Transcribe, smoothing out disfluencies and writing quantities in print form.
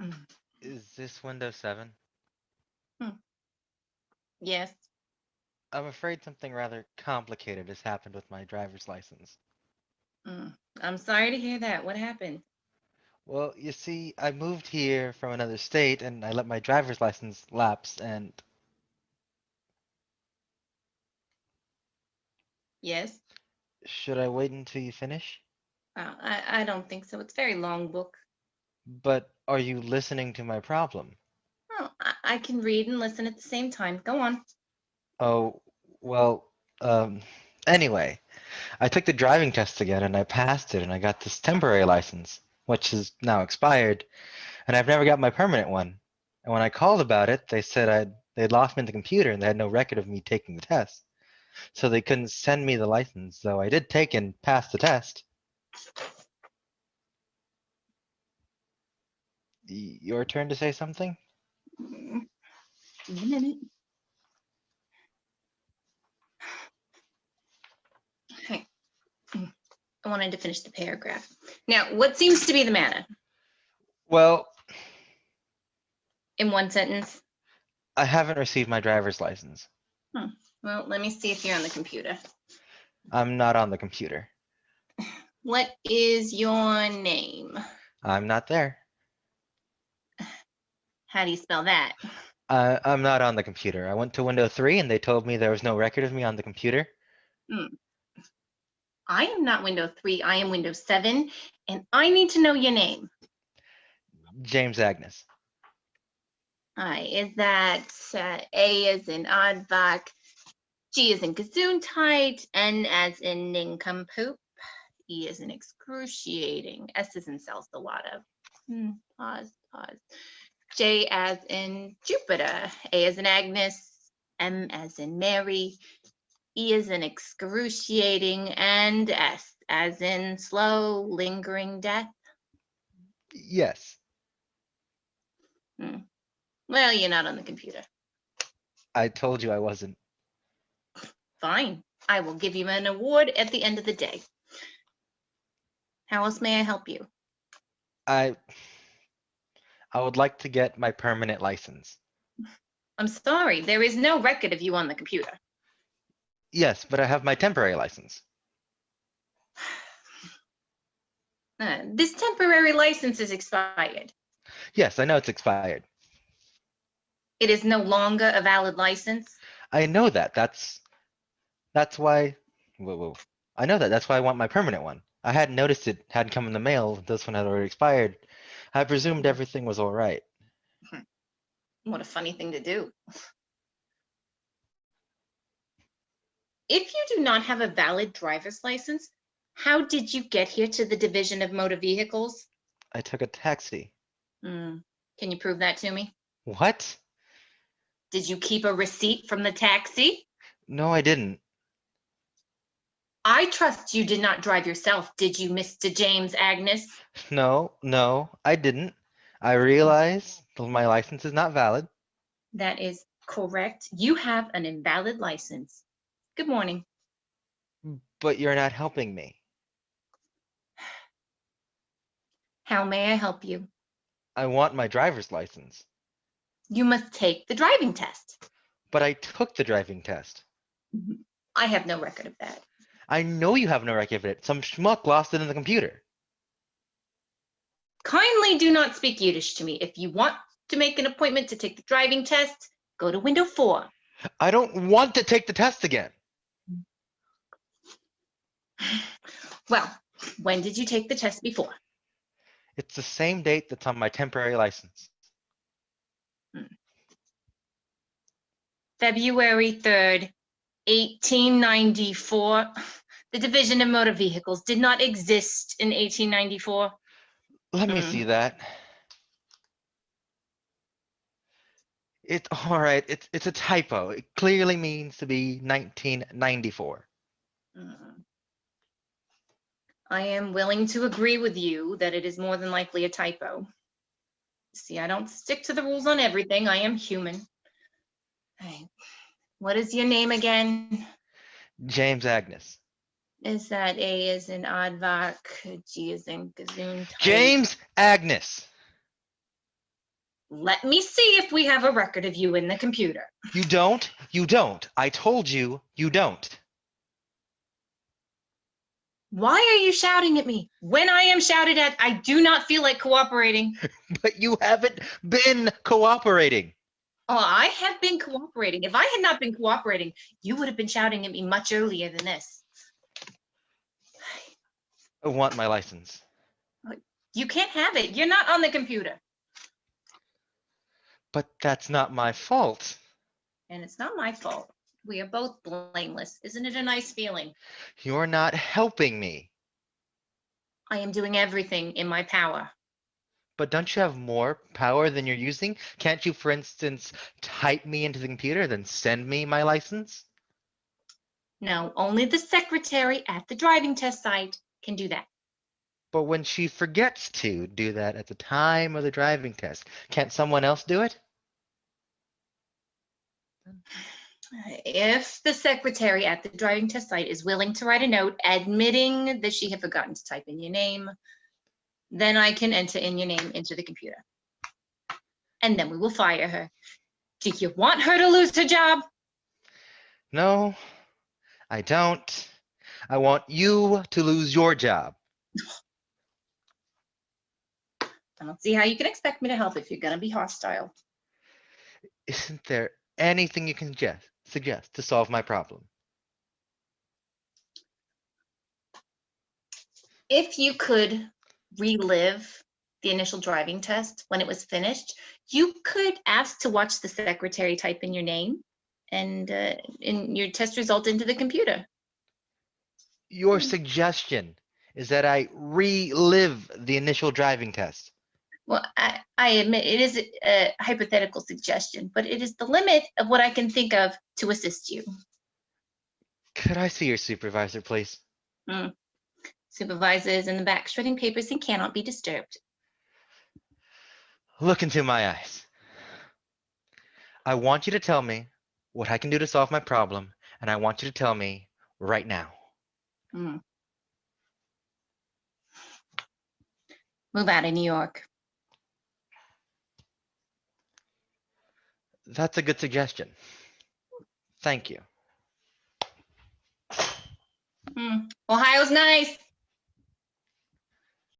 Mm. Is this Windows 7? Hmm. Yes. I'm afraid something rather complicated has happened with my driver's license. I'm sorry to hear that. What happened? Well, you see, I moved here from another state and I let my driver's license lapse and Yes. should I wait until you finish? I don't think so. It's a very long book. But are you listening to my problem? Oh, I can read and listen at the same time. Go on. Oh, well, um, anyway, I took the driving test again and I passed it and I got this temporary license, which is now expired, and I've never got my permanent one. And when I called about it, they said they'd lost me in the computer and they had no record of me taking the test. So they couldn't send me the license, though I did take and pass the test. Your turn to say something? Mm, Give me a minute. Okay. I wanted to finish the paragraph. Now, what seems to be the matter? Well, In one sentence. I haven't received my driver's license. Hmm. Well, let me see if you're on the computer. I'm not on the computer. What is your name? I'm not there. How do you spell that? I'm not on the computer. I went to Windows 3 and they told me there was no record of me on the computer. Hmm. I am not Windows 3. I am Windows 7, and I need to know your name. James Agnes. Hi, is that A as in oddbach, G as in gesundheit, N as in nincompoop, E as in excruciating, S as in salsalada. Pause, pause. J as in Jupiter, A as in Agnes, M as in Mary, E as in excruciating, and S as in slow, lingering death. Yes, Hmm. Well, you're not on the computer. I told you I wasn't. Fine. I will give you an award at the end of the day. How else may I help you? I I would like to get my permanent license. I'm sorry, there is no record of you on the computer. Yes, but I have my temporary license. This temporary license is expired. Yes, I know it's expired. It is no longer a valid license. I know that. That's why. Whoa, whoa. I know that. That's why I want my permanent one. I hadn't noticed it hadn't come in the mail. This one had already expired. I presumed everything was all right. What a funny thing to do. If you do not have a valid driver's license, how did you get here to the Division of Motor Vehicles? I took a taxi. Hmm. Can you prove that to me? What? Did you keep a receipt from the taxi? No, I didn't. I trust you did not drive yourself, did you, Mr. James Agnes? No, no, I didn't. I realize that my license is not valid. That is correct. You have an invalid license. Good morning. But you're not helping me. How may I help you? I want my driver's license. You must take the driving test. But I took the driving test. I have no record of that. I know you have no record of it. Some schmuck lost it in the computer. Kindly do not speak Yiddish to me. If you want to make an appointment to take the driving test, go to window 4. I don't want to take the test again. Well, when did you take the test before? It's the same date that's on my temporary license. February 3rd, 1894. The Division of Motor Vehicles did not exist in 1894. Let me see that. It's all right. It's a typo. It clearly means to be 1994. I am willing to agree with you that it is more than likely a typo. See, I don't stick to the rules on everything. I am human. Right. What is your name again? James Agnes. Is that A as in Aardvark, G as in Gesundheit? James Agnes. Let me see if we have a record of you in the computer. You don't. You don't. I told you, you don't. Why are you shouting at me? When I am shouted at, I do not feel like cooperating. But you haven't been cooperating. Oh, I have been cooperating. If I had not been cooperating, you would have been shouting at me much earlier than this. I want my license. You can't have it. You're not on the computer. But that's not my fault. And it's not my fault. We are both blameless. Isn't it a nice feeling? You're not helping me. I am doing everything in my power. But don't you have more power than you're using? Can't you, for instance, type me into the computer, then send me my license? No, only the secretary at the driving test site can do that. But when she forgets to do that at the time of the driving test, can't someone else do it? If the secretary at the driving test site is willing to write a note admitting that she had forgotten to type in your name, then I can enter in your name into the computer. And then we will fire her. Do you want her to lose her job? No, I don't. I want you to lose your job. I don't see how you can expect me to help if you're going to be hostile. Isn't there anything you can suggest to solve my problem? If you could relive the initial driving test when it was finished, you could ask to watch the secretary type in your name and in your test result into the computer. Your suggestion is that I relive the initial driving test. Well, I admit it is a hypothetical suggestion, but it is the limit of what I can think of to assist you. Could I see your supervisor, please? Supervisor is in the back shredding papers and cannot be disturbed. Look into my eyes. I want you to tell me what I can do to solve my problem, and I want you to tell me right now. Move out of New York. That's a good suggestion. Thank you. Ohio's nice.